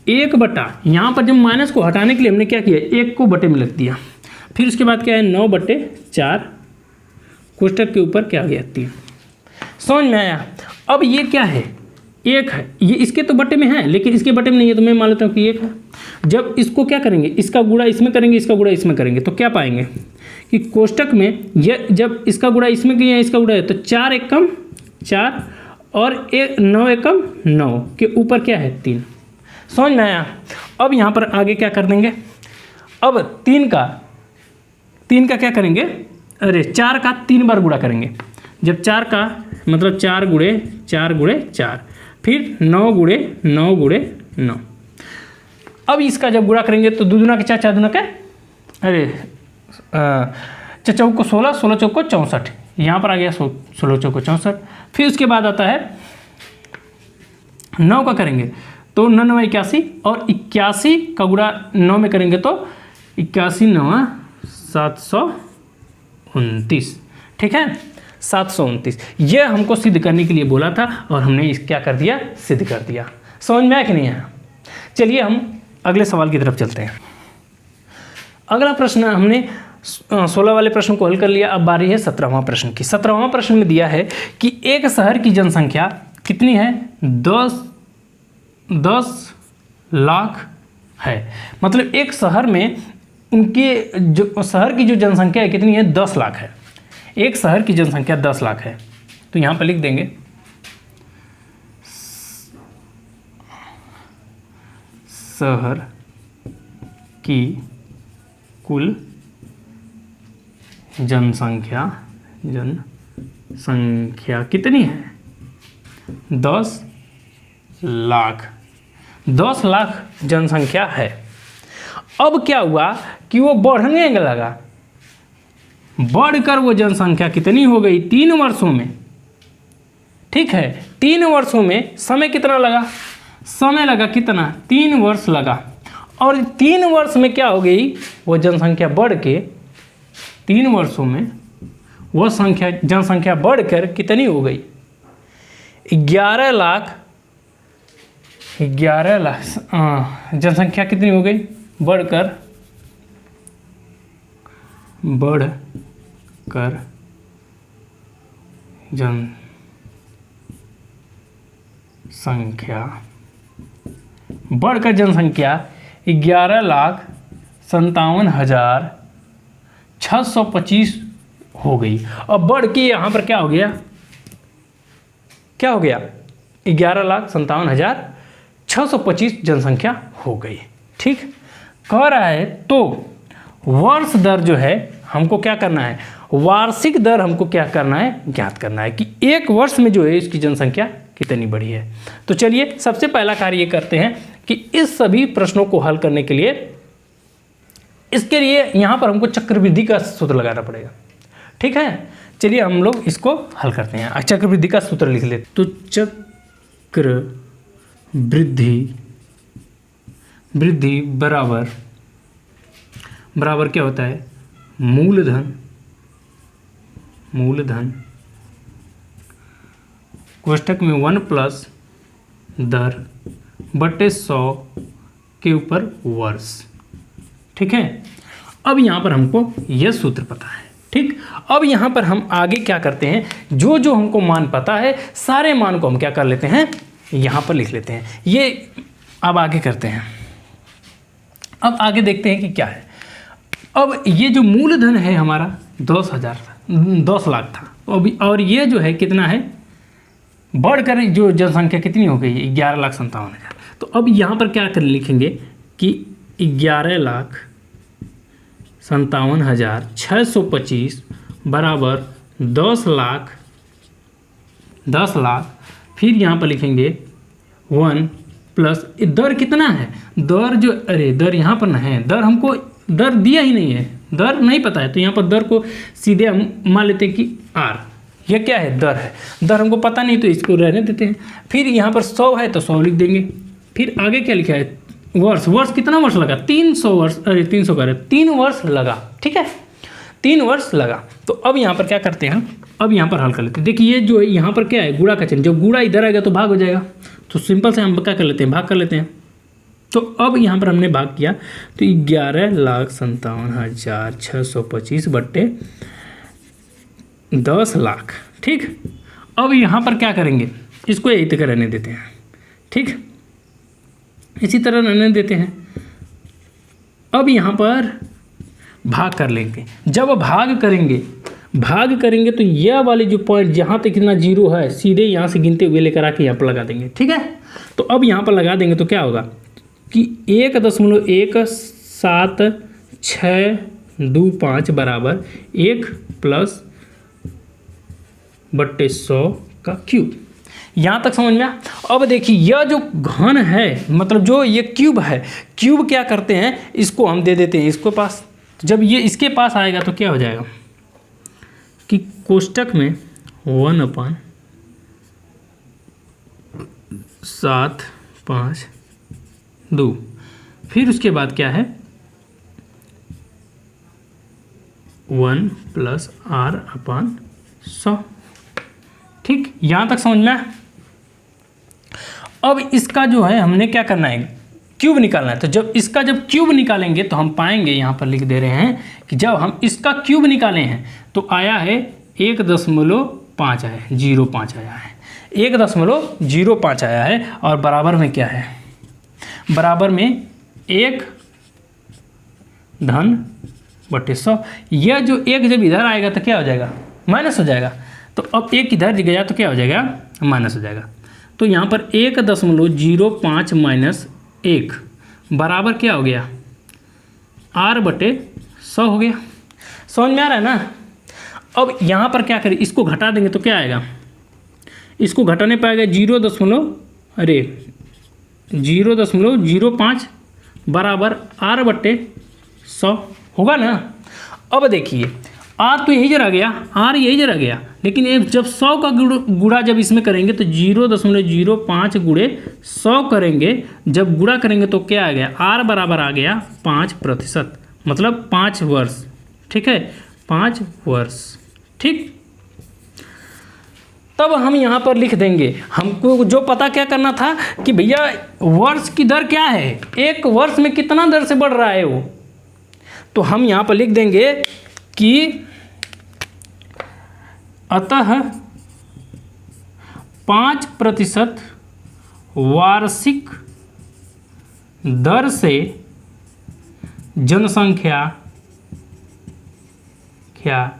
Speaker 1: 1/, यहाँ पर जब माइनस को हटाने के लिए हमने क्या किया, 1 को बटे में लिख दिया। फिर उसके बाद क्या है, 9/4 कोष्ठक के ऊपर क्या आ गया, 3। समझ में आया। अब ये क्या है, 1 है, ये इसके तो बटे में है लेकिन इसके बटे में नहीं है, तो मैं मान लेता हूँ कि 1 है। जब इसको क्या करेंगे, इसका गुणा इसमें करेंगे, इसका गुणा इसमें करेंगे, तो क्या पाएंगे कि कोष्ठक में ये जब इसका गुणा इसमें किया, इसका गुणा है, तो 4 एकम 4 और 9 एकम 9 के ऊपर क्या है, 3। समझ में आया। अब यहाँ पर आगे क्या कर देंगे, अब 3 का क्या करेंगे, अरे 4 का 3 बार गुणा करेंगे। जब 4 का मतलब 4 गुणे 4, फिर 9 गुणे 9। अब इसका जब गुणा करेंगे तो 2 दूना के 4, 4 दूना के, अरे 4 चौक को 16, 16 चौक को 64, यहाँ पर आ गया 16 चौक को 64। फिर उसके बाद आता है 9 का करेंगे तो 9 9 81 और 81 का गुणा 9 में करेंगे तो 81 9 729, ठीक है, 729। ये हमको सिद्ध करने के लिए बोला था और हमने क्या कर दिया, सिद्ध कर दिया। समझ में आया कि नहीं आया। चलिए हम अगले सवाल की तरफ चलते हैं। अगला प्रश्न, हमने 16 वाले प्रश्न को हल कर लिया। अब बारी है 17वां प्रश्न की। 17वां प्रश्न में दिया है कि एक शहर की जनसंख्या कितनी है, 10 लाख है। मतलब एक शहर में उनके जो शहर की जो जनसंख्या है कितनी है, 10 लाख है। एक शहर की जनसंख्या 10 लाख है। तो यहाँ पर लिख देंगे शहर की कुल जनसंख्या कितनी है, 10 लाख। 10 लाख जनसंख्या है। अब क्या हुआ कि वो बढ़ने लगा, बढ़कर वो जनसंख्या कितनी हो गई, 3 वर्षों में, ठीक है। 3 वर्षों में समय कितना लगा, समय लगा कितना, 3 वर्ष लगा। और 3 वर्ष में क्या हो गई, वो जनसंख्या बढ़ के 3 वर्षों में वो जनसंख्या बढ़कर कितनी हो गई, 11 लाख जनसंख्या कितनी हो गई, बढ़कर जनसंख्या 11,57,625 हो गई। अब बढ़ के यहाँ पर क्या हो गया, 11,57,625 जनसंख्या हो गई, ठीक। कह रहा है तो वर्ष दर जो है हमको क्या करना है, वार्षिक दर हमको क्या करना है, ज्ञात करना है कि एक वर्ष में जो है इसकी जनसंख्या कितनी बढ़ी है। तो चलिए सबसे पहला कार्य ये करते हैं कि इस सभी प्रश्नों को हल करने के लिए, इसके लिए यहाँ पर हमको चक्रवृद्धि का सूत्र लगाना पड़ेगा। ठीक है, चलिए हम लोग इसको हल करते हैं। चक्रवृद्धि का सूत्र लिख लेते। तो वृद्धि बराबर क्या होता है, मूलधन कोष्ठक में 1 प्लस दर बटे 100 के ऊपर वर्ष। ठीक है, अब यहाँ पर हमको यह सूत्र पता है। ठीक, अब यहाँ पर हम आगे क्या करते हैं, जो जो हमको मान पता है सारे मान को हम क्या कर लेते हैं, यहाँ पर लिख लेते हैं। ये अब आगे करते हैं। अब आगे देखते हैं कि क्या है। अब ये जो मूलधन है हमारा 10 लाख था, और ये जो है कितना है, बढ़कर जो जनसंख्या कितनी हो गई, 11,57,000। तो अब यहाँ पर क्या कर लिखेंगे कि 11,57,625 बराबर 10 लाख, फिर यहाँ पर लिखेंगे 1 प्लस दर कितना है, दर यहाँ पर ना है, दर हमको दर दिया ही नहीं है, दर नहीं पता है, तो यहाँ पर दर को सीधे हम मान लेते हैं कि R, यह क्या है, दर है। दर हमको पता नहीं तो इसको रहने देते हैं। फिर यहाँ पर 100 है तो 100 लिख देंगे। फिर आगे क्या लिखा है, वर्ष कितना वर्ष लगा, 300 वर्ष, 300 का 3 वर्ष लगा। ठीक है, 3 वर्ष लगा। तो अब यहाँ पर क्या करते हैं, अब यहाँ पर हल कर लेते हैं। देखिए ये जो है यहाँ पर क्या है, गुणा का चिन्ह, जब गुणा इधर आएगा तो भाग हो जाएगा, तो सिंपल से हम क्या कर लेते हैं, भाग कर लेते हैं। तो अब यहाँ पर हमने भाग किया तो 11,57,625 बट्टे 10 लाख। ठीक, अब यहाँ पर क्या करेंगे, इसको यही तरह रहने देते हैं। ठीक, इसी तरह रहने देते हैं। अब यहाँ पर भाग कर लेंगे। जब भाग करेंगे तो यह वाली जो पॉइंट जहाँ तक कितना 0 है, सीधे यहाँ से गिनते हुए लेकर आके यहाँ पर लगा देंगे। ठीक है, तो अब यहाँ पर लगा देंगे तो क्या होगा कि 1.17625 बराबर 1 प्लस बट्टे 100 का क्यूब। यहाँ तक समझ में आया। अब देखिए यह जो घन है, मतलब जो ये क्यूब है, क्यूब क्या करते हैं, इसको हम दे देते हैं इसको पास। जब ये इसके पास आएगा तो क्या हो जाएगा कि कोष्ठक में 1/752, फिर उसके बाद क्या है 1 प्लस R/100। ठीक, यहाँ तक समझ में आया। अब इसका जो है हमने क्या करना है, क्यूब निकालना है। तो जब क्यूब निकालेंगे तो हम पाएंगे, यहाँ पर लिख दे रहे हैं कि जब हम इसका क्यूब निकाले हैं तो आया है 1.5 आया है, 0.5 आया है, 1.05 आया है। और बराबर में क्या है, बराबर में 1 धन बटे 100। यह जो 1 जब इधर आएगा तो क्या हो जाएगा, माइनस हो जाएगा। तो अब 1 इधर गया तो क्या हो जाएगा, माइनस हो जाएगा। तो यहाँ पर 1.05 माइनस 1 बराबर क्या हो गया, R/100 हो गया। समझ में आ रहा है ना। अब यहाँ पर क्या करें, इसको घटा देंगे तो क्या आएगा, इसको घटाने पाएगा 0.05 बराबर R/100 होगा ना। अब देखिए R तो यही जरा गया, R यही जरा गया, लेकिन एक जब 100 का गुणा जब इसमें करेंगे तो 0.05 गुणे 100 करेंगे, जब गुणा करेंगे तो क्या आ गया, R बराबर आ गया 5%, मतलब 5 वर्ष। ठीक है, 5 वर्ष। ठीक, तब हम यहाँ पर लिख देंगे, हमको जो पता क्या करना था कि भैया वर्ष की दर क्या है, एक वर्ष में कितना दर से बढ़ रहा है वो। तो हम यहाँ पर लिख देंगे कि अतः 5% वार्षिक दर से जनसंख्या क्या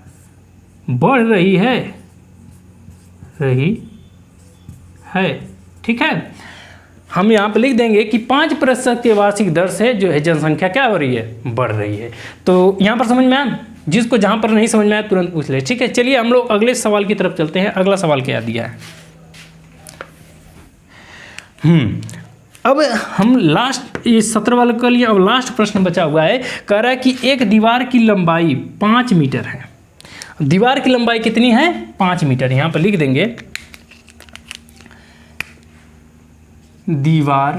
Speaker 1: बढ़ रही है। ठीक है, हम यहाँ पे लिख देंगे कि 5% के वार्षिक दर से जो है जनसंख्या क्या हो रही है, बढ़ रही है। तो यहाँ पर समझ में आया, जिसको जहाँ पर नहीं समझ में आया तुरंत पूछ ले। ठीक है, चलिए हम लोग अगले सवाल की तरफ चलते हैं। अगला सवाल क्या दिया है, अब हम लास्ट ये 17 वाले के लिए अब लास्ट प्रश्न बचा हुआ है। कह रहा है कि एक दीवार की लंबाई 5 मीटर है, दीवार की लंबाई कितनी है? 5 मीटर। यहाँ पर लिख देंगे दीवार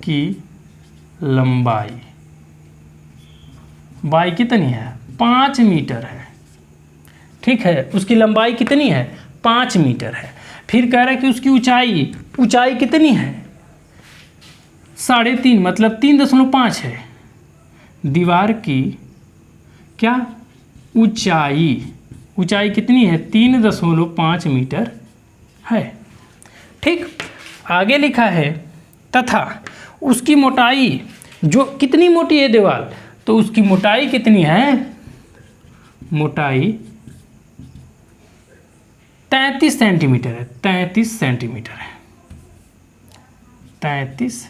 Speaker 1: की लंबाई बाई कितनी है? 5 मीटर है। ठीक है, उसकी लंबाई कितनी है? 5 मीटर है। फिर कह रहा है कि उसकी ऊंचाई कितनी है? 3.5 मतलब 3.5 है। दीवार की क्या ऊंचाई कितनी है? 3.5 मीटर है। ठीक, आगे लिखा है तथा उसकी मोटाई, जो कितनी मोटी है दीवार, तो उसकी मोटाई कितनी है? मोटाई 33 सेंटीमीटर है। 33 सेंटीमीटर है। 33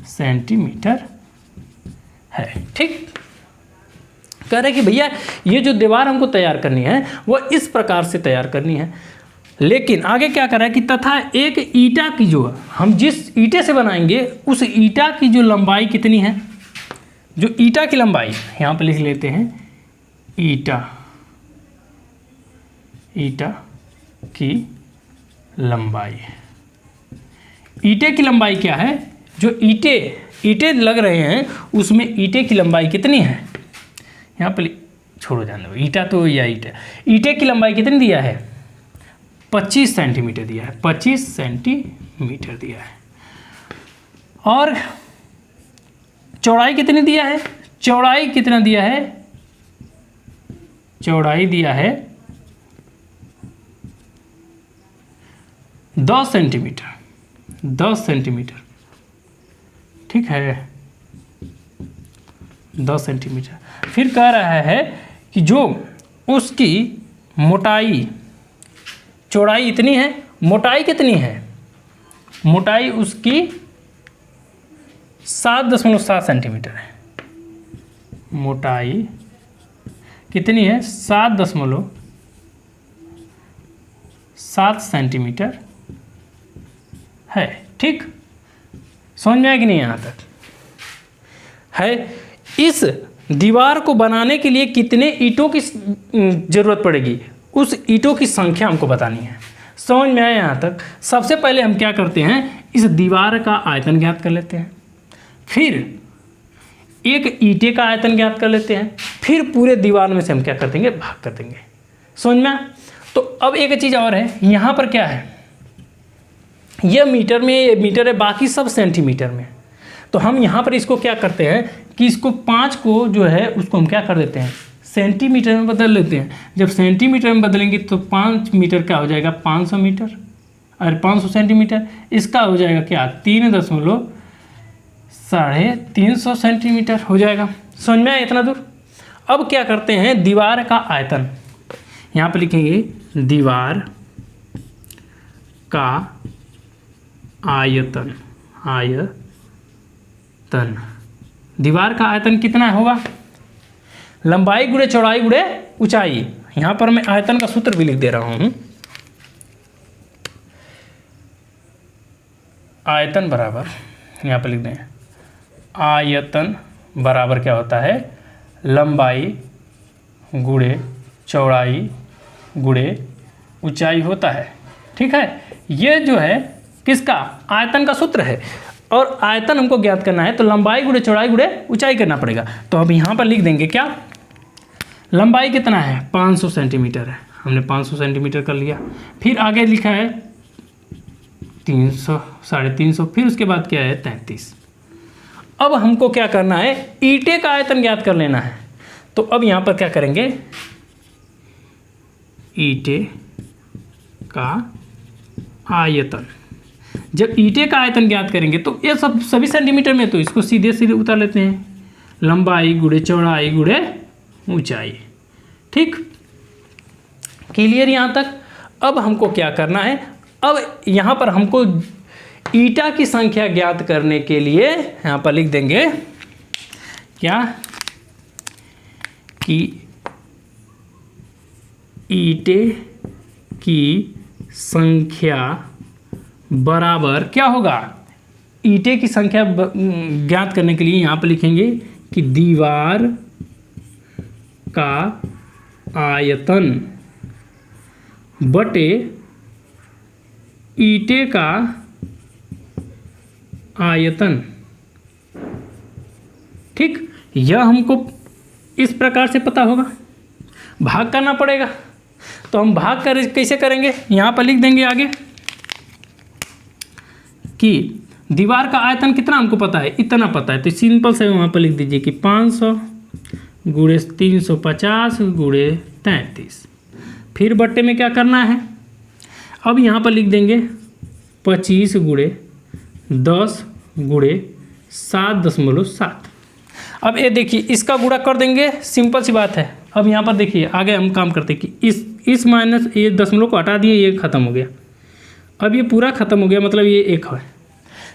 Speaker 1: सेंटीमीटर है। ठीक, कह रहे कि भैया ये जो दीवार हमको तैयार करनी है वो इस प्रकार से तैयार करनी है। लेकिन आगे क्या कर रहा है कि तथा एक ईंटा की, जो हम जिस ईंटे से बनाएंगे उस ईंटा की जो लंबाई कितनी है? जो ईंटा की लंबाई, यहाँ पर लिख लेते हैं ईंटा की लंबाई। ईंटे की लंबाई क्या है? जो ईंटे लग रहे हैं उसमें ईंटे की लंबाई कितनी है? यहाँ पर छोड़ो, जाने दो, ईंटा तो या ईंटे की लंबाई कितनी दिया है? 25 सेंटीमीटर दिया है। 25 सेंटीमीटर दिया है। और चौड़ाई कितनी दिया है? चौड़ाई कितना दिया है? चौड़ाई दिया है 10 सेंटीमीटर। 10 सेंटीमीटर। ठीक है, 10 सेंटीमीटर। फिर कह रहा है कि जो उसकी मोटाई, चौड़ाई इतनी है, मोटाई कितनी है? मोटाई उसकी 7.7 सेंटीमीटर है। मोटाई कितनी है? 7.7 सेंटीमीटर है। ठीक, समझ में आया कि नहीं? यहाँ तक है। इस दीवार को बनाने के लिए कितने ईंटों की ज़रूरत पड़ेगी, उस ईंटों की संख्या हमको बतानी है। समझ में आया यहाँ तक? सबसे पहले हम क्या करते हैं, इस दीवार का आयतन ज्ञात कर लेते हैं, फिर एक ईंटे का आयतन ज्ञात कर लेते हैं, फिर पूरे दीवार में से हम क्या कर देंगे? भाग कर देंगे। समझ में? तो अब एक चीज़ और है, यहाँ पर क्या है? यह मीटर में, ये मीटर है, बाकी सब सेंटीमीटर में। तो हम यहाँ पर इसको क्या करते हैं कि इसको 5 को जो है उसको हम क्या कर देते हैं? सेंटीमीटर में बदल लेते हैं। जब सेंटीमीटर में बदलेंगे तो 5 मीटर क्या हो जाएगा? 500 मीटर, और 500 सेंटीमीटर इसका हो जाएगा क्या? 3.3 सेंटीमीटर हो जाएगा। समझ में आया इतना दूर? अब क्या करते हैं, दीवार का आयतन, यहाँ पर लिखेंगे दीवार का आयतन। दीवार का आयतन कितना होगा? लंबाई गुणे चौड़ाई गुणे ऊंचाई। यहाँ पर मैं आयतन का सूत्र भी लिख दे रहा हूँ। आयतन बराबर, यहाँ पर लिख दें, आयतन बराबर क्या होता है? लंबाई गुणे चौड़ाई गुणे ऊंचाई होता है। ठीक है, ये जो है किसका? आयतन का सूत्र है। और आयतन हमको ज्ञात करना है तो लंबाई गुणे चौड़ाई गुणे ऊंचाई करना पड़ेगा। तो अब यहाँ पर लिख देंगे क्या? लंबाई कितना है? 500 सेंटीमीटर है। हमने 500 सेंटीमीटर कर लिया। फिर आगे लिखा है 300, 350, फिर उसके बाद क्या है? 33। अब हमको क्या करना है? ईंटे का आयतन ज्ञात कर लेना है। तो अब यहाँ पर क्या करेंगे? ईंटे का आयतन। जब ईंटे का आयतन ज्ञात करेंगे तो ये सब सभी सेंटीमीटर में, तो इसको सीधे सीधे उतार लेते हैं। लंबाई गुणे चौड़ाई गुणे ऊंचाई। ठीक, क्लियर यहाँ तक? अब हमको क्या करना है? अब यहाँ पर हमको ईंटा की संख्या ज्ञात करने के लिए यहाँ पर लिख देंगे क्या? कि ईंटे की संख्या बराबर क्या होगा? ईंटे की संख्या ज्ञात करने के लिए यहाँ पर लिखेंगे कि दीवार का आयतन बटे ईंटे का आयतन। ठीक, यह हमको इस प्रकार से पता होगा, भाग करना पड़ेगा। तो हम भाग कर कैसे करेंगे, यहाँ पर लिख देंगे आगे कि दीवार का आयतन कितना हमको पता है, इतना पता है, तो सिंपल से वहाँ पर लिख दीजिए कि 500 गुणे 350 गुणे 33। फिर बट्टे में क्या करना है, अब यहाँ पर लिख देंगे 25 गुणे 10 गुणे 7.7। अब ये देखिए इसका गुणा कर देंगे, सिंपल सी बात है। अब यहाँ पर देखिए आगे हम काम करते हैं कि इस माइनस ये दशमलव को हटा दिए, ये खत्म हो गया। अब ये पूरा खत्म हो गया, मतलब ये 1 है।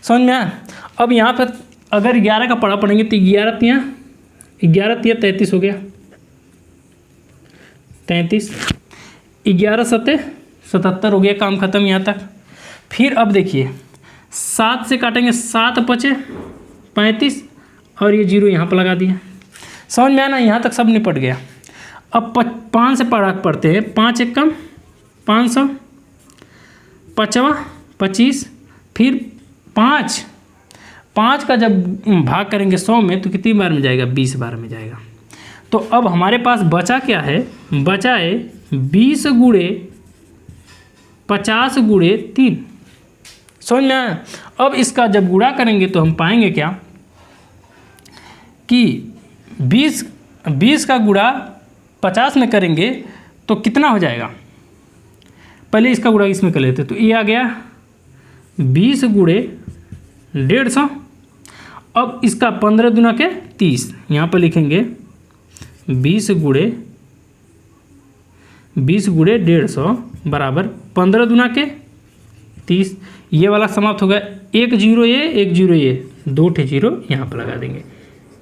Speaker 1: समझ में आया। अब यहाँ पर अगर 11 का पढ़ा पढ़ेंगे तो 11 तिया 33 हो गया, 33, 11 सत्ते 77 हो गया, काम खत्म यहाँ तक। फिर अब देखिए 7 से काटेंगे, 7 पचे 35 और ये 0 यहाँ पर लगा दिया। समझ में आया ना, यहाँ तक सब निपट गया। अब 5 से पढ़ते हैं, 5 एक कम 500, 5वां 25, फिर 5 का जब भाग करेंगे 100 में तो कितनी बार में जाएगा, 20 बार में जाएगा। तो अब हमारे पास बचा क्या है, बचा है 20 गुणे 50 गुणे 3। समझ में आया। अब इसका जब गुणा करेंगे तो हम पाएंगे क्या कि 20 का गुणा 50 में करेंगे तो कितना हो जाएगा, पहले इसका गुणा इसमें कर लेते, तो ये आ गया 20 गुणे 150। अब इसका 15 दूना के 30, यहाँ पर लिखेंगे 20 गुणे 150 बराबर 15 दूना के 30। ये वाला समाप्त हो गया, 1 0 ये 2 0 यहाँ पर लगा देंगे।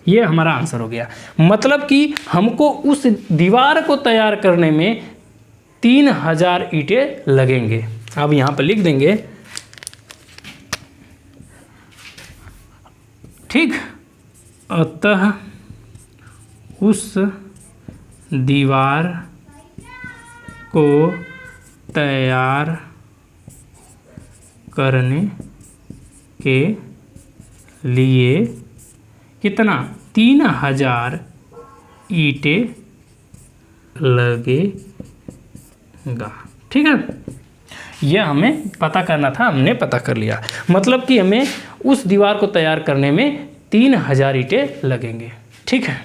Speaker 1: ये हमारा आंसर हो गया। मतलब कि हमको उस दीवार को तैयार करने में 3000 ईंटें लगेंगे। अब यहाँ पर लिख देंगे, ठीक, अतः उस दीवार को तैयार करने के लिए कितना, 3000 ईंटें लगेगा। ठीक है, यह हमें पता करना था, हमने पता कर लिया। मतलब कि हमें उस दीवार को तैयार करने में 3000 ईंटें लगेंगे। ठीक है।